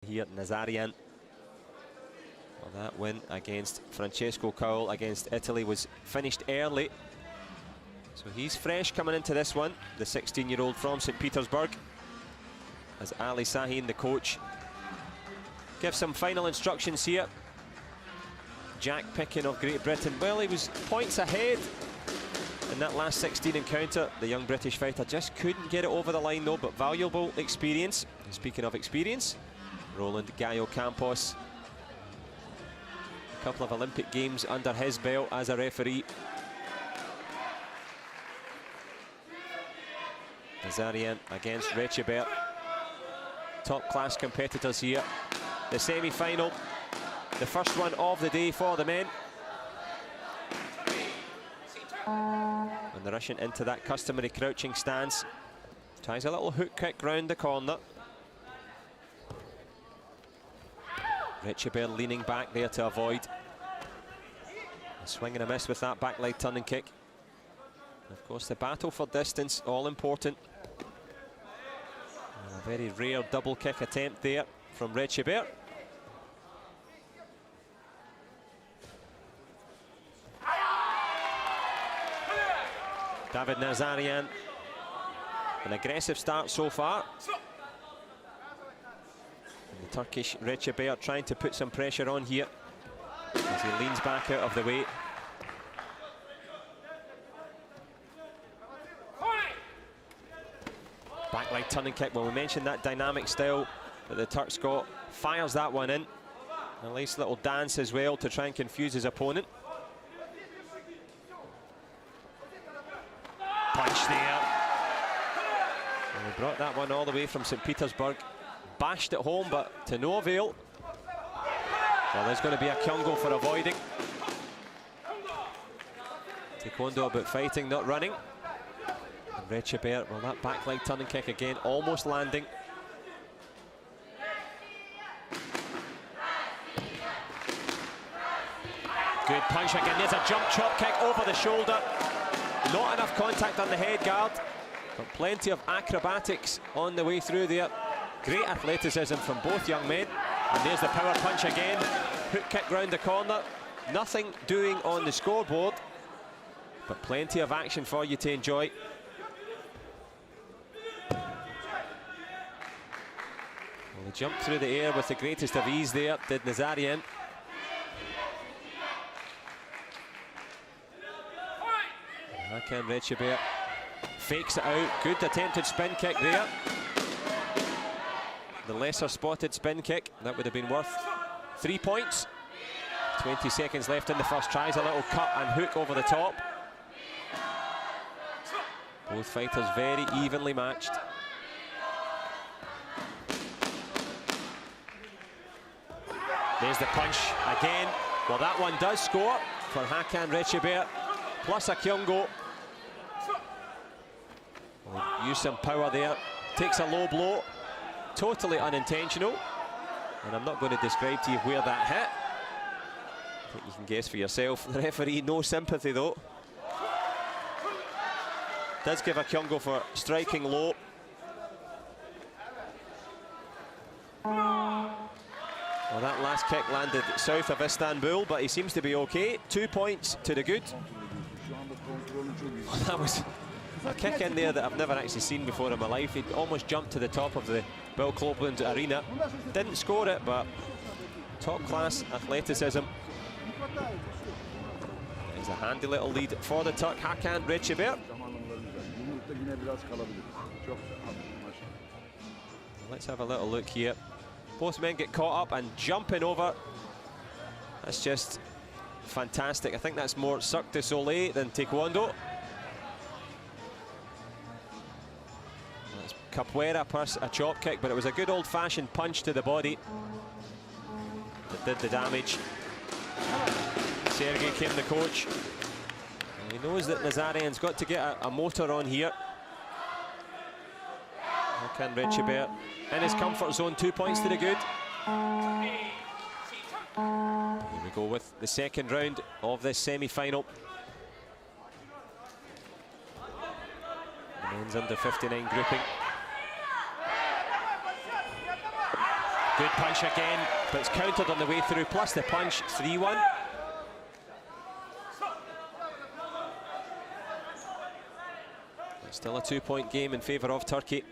Here, Nazarian. Well, that win against Francesco Cowell against Italy was finished early. So he's fresh coming into this one, the 16-year-old from St. Petersburg. As Ali Sahin, the coach, gives some final instructions here. Jack Pickin of Great Britain. Well, he was points ahead in that last 16 encounter. The young British fighter just couldn't get it over the line though, but valuable experience. Speaking of experience, Roland Gallo Campos. A couple of Olympic Games under his belt as a referee. Nazarian against Recebert. Top class competitors here. The semi-final, the first one of the day for the men. And the Russian into that customary crouching stance. Tries a little hook kick round the corner. Recebert leaning back there to avoid. A swing and a miss with that back leg turning kick. And of course the battle for distance, all important. And a very rare double kick attempt there from Recebert. David Nazarian, an aggressive start so far. And the Turkish Recebert trying to put some pressure on here as he leans back out of the way. Back leg turning kick. Well, we mentioned that dynamic style that the Turks got. Fires that one in. A nice little dance as well to try and confuse his opponent. Punch there. And we brought that one all the way from St. Petersburg. Bashed it home, but to no avail. Well, there's going to be a Kyungo for avoiding. Taekwondo about fighting, not running. And Recebert, well, that back leg turning kick again, almost landing. Good punch again. There's a jump chop kick over the shoulder. Not enough contact on the head guard, but plenty of acrobatics on the way through there. Great athleticism from both young men. And there's the power punch again. Hook kick round the corner. Nothing doing on the scoreboard, but plenty of action for you to enjoy. Well, he jumped through the air with the greatest of ease there, did Nazarian. Hakan Recebert fakes it out. Good attempted spin kick there. The lesser spotted spin kick. That would have been worth 3 points. 20 seconds left in the first. Tries a little cut and hook over the top. Both fighters very evenly matched. There's the punch again. Well, that one does score for Hakan Recebert. Plus a Kyungo. Well, use some power there. Takes a low blow. Totally unintentional. And I'm not going to describe to you where that hit. I think you can guess for yourself. The referee, no sympathy though. Does give a Kyungo for striking low. Well, that last kick landed south of Istanbul, but he seems to be okay. 2 points to the good. Well, that was a kick in there that I've never actually seen before in my life. He almost jumped to the top of the Bill Clopeland Arena. Didn't score it, but top class athleticism. There's a handy little lead for the Turk, Hakan Recebert. Let's have a little look here. Both men get caught up and jumping over. That's just fantastic. I think that's more Cirque du Soleil than Taekwondo. That's capoeira plus a chop kick, but it was a good old-fashioned punch to the body that did the damage. Sergei Kim, the coach, and he knows that Nazarian's got to get a motor on here. Hakan Recebert in his comfort zone, 2 points to the good. Here we go with the second round of this semi-final. The men's under 59 grouping. Good punch again, but it's countered on the way through, plus the punch, 3-1. Still a 2-point game in favour of Turkey.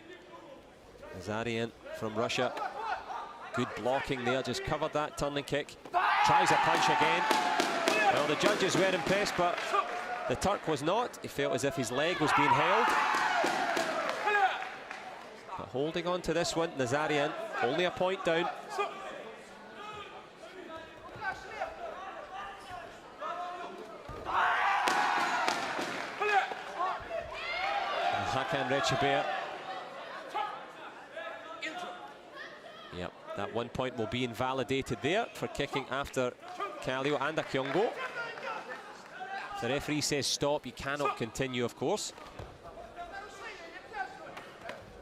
Nazarian from Russia. Good blocking there, just covered that turning kick. Tries a punch again. Well, the judges were impressed, but the Turk was not. He felt as if his leg was being held. But holding on to this one, Nazarian, only a point down. Hakan Recibert. Yep, that 1 point will be invalidated there for kicking after Kallio and a Kyungo. If the referee says stop, you cannot continue, of course.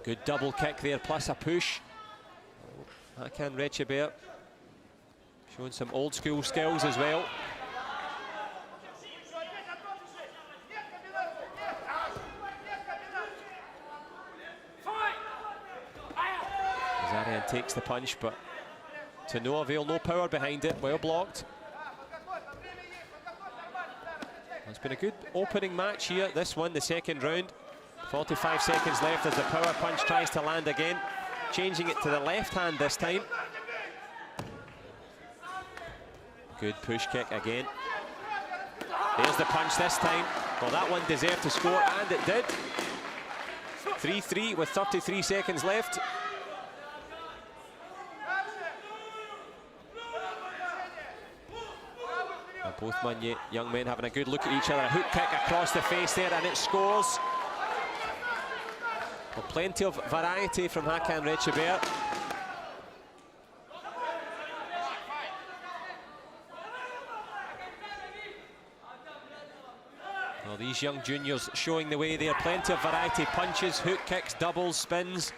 Good double kick there, plus a push. Hakan Recibert showing some old school skills as well. Nazarian takes the punch, but to no avail, no power behind it, well blocked. It's been a good opening match here, this one, the second round. 45 seconds left as the power punch tries to land again, changing it to the left hand this time. Good push kick again. There's the punch this time. Well, that one deserved to score, and it did. 3-3 with 33 seconds left. Both young men having a good look at each other. A hook kick across the face there, and it scores. Well, plenty of variety from Hakan Recibert. Well, these young juniors showing the way there. Plenty of variety. Punches, hook kicks, doubles, spins.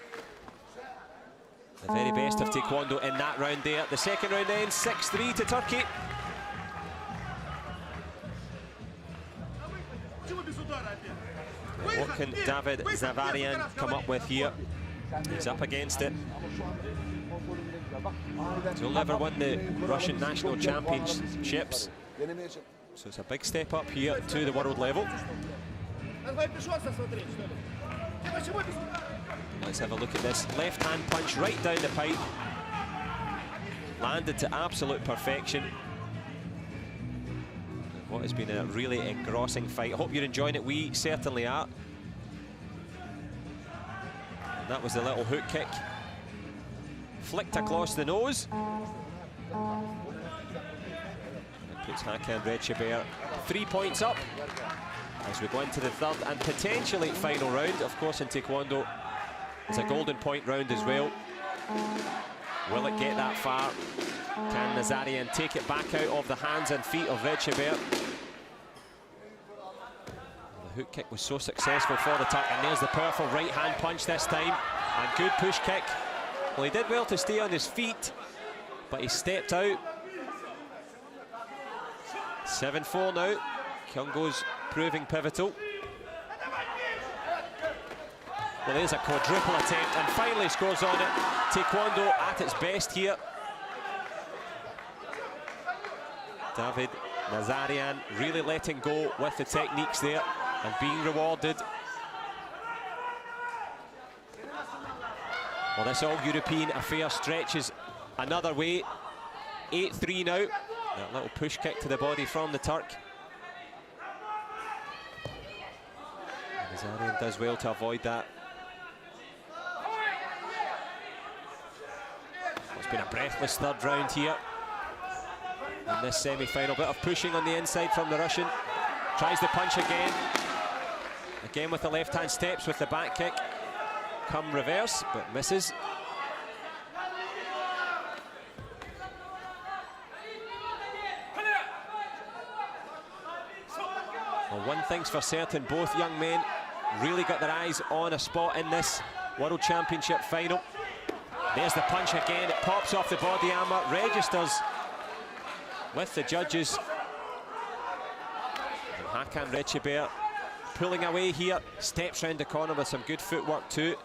The very best of taekwondo in that round there. The second round ends 6-3 to Turkey. What can David Nazarian come up with here? He's up against it. He'll never win the Russian national championships, so it's a big step up here to the world level. Let's have a look at this. Left hand punch right down the pipe. Landed to absolute perfection. What has been a really engrossing fight. I hope you're enjoying it. We certainly are. And that was the little hook kick. Flicked across the nose. It puts Hakan Recibert 3 points up as we go into the third and potentially final round. Of course, in taekwondo, it's a golden point round as well. Will it get that far? Can Nazarian take it back out of the hands and feet of Recibert? The hook kick was so successful for the Turk, and there's the powerful right hand punch this time, and good push kick. Well, he did well to stay on his feet, but he stepped out. 7-4 now. Kyungo's proving pivotal. Well, there's a quadruple attempt, and finally scores on it. Taekwondo at its best here. David Nazarian really letting go with the techniques there and being rewarded. Well, this all-European affair stretches another way. 8-3 now. That little push kick to the body from the Turk. Nazarian does well to avoid that. It's been a breathless third round here in this semi-final. Bit of pushing on the inside from the Russian. Tries the punch again. Again with the left-hand steps with the back kick. Come reverse, but misses. Well, one thing's for certain, both young men really got their eyes on a spot in this World Championship final. There's the punch again, it pops off the body armour, registers with the judges. And Hakan Recibert pulling away here, steps round the corner with some good footwork too.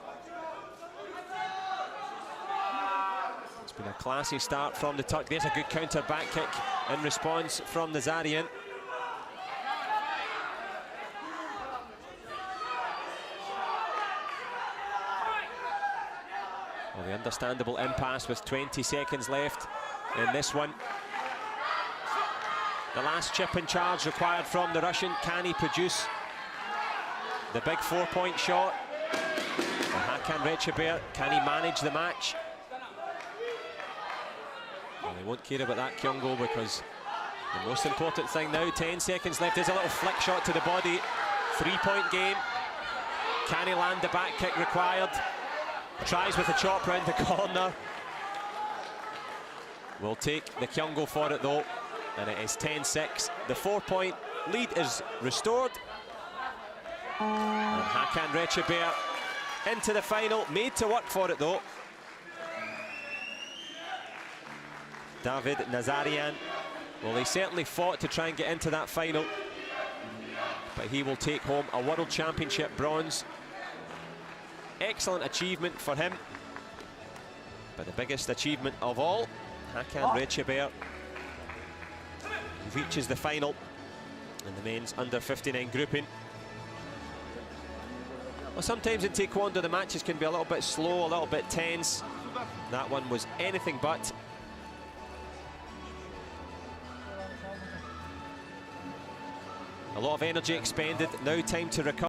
It's Been a classy start from the Turk. There's a good counter back kick in response from Nazarian. Well, the understandable impasse with 20 seconds left in this one. The last chip and charge required from the Russian. Can he produce the big 4-point shot? And Hakan Rechabert, can he manage the match? Well, they won't care about that Kyungo, because the most important thing now, 10 seconds left, is a little flick shot to the body. 3-point game. Can he land the back kick required? Tries with a chop round the corner. Will take the Kyungo for it though, and it is 10-6. The 4-point lead is restored. And Hakan Rechabert into the final, made to work for it though. David Nazarian, well, he certainly fought to try and get into that final, but he will take home a World Championship bronze. Excellent achievement for him, but the biggest achievement of all, Hakan Rechabert reaches the final in the men's under-59 grouping. Well, sometimes in Taekwondo the matches can be a little bit slow, a little bit tense. That one was anything but. A lot of energy expended, now time to recover.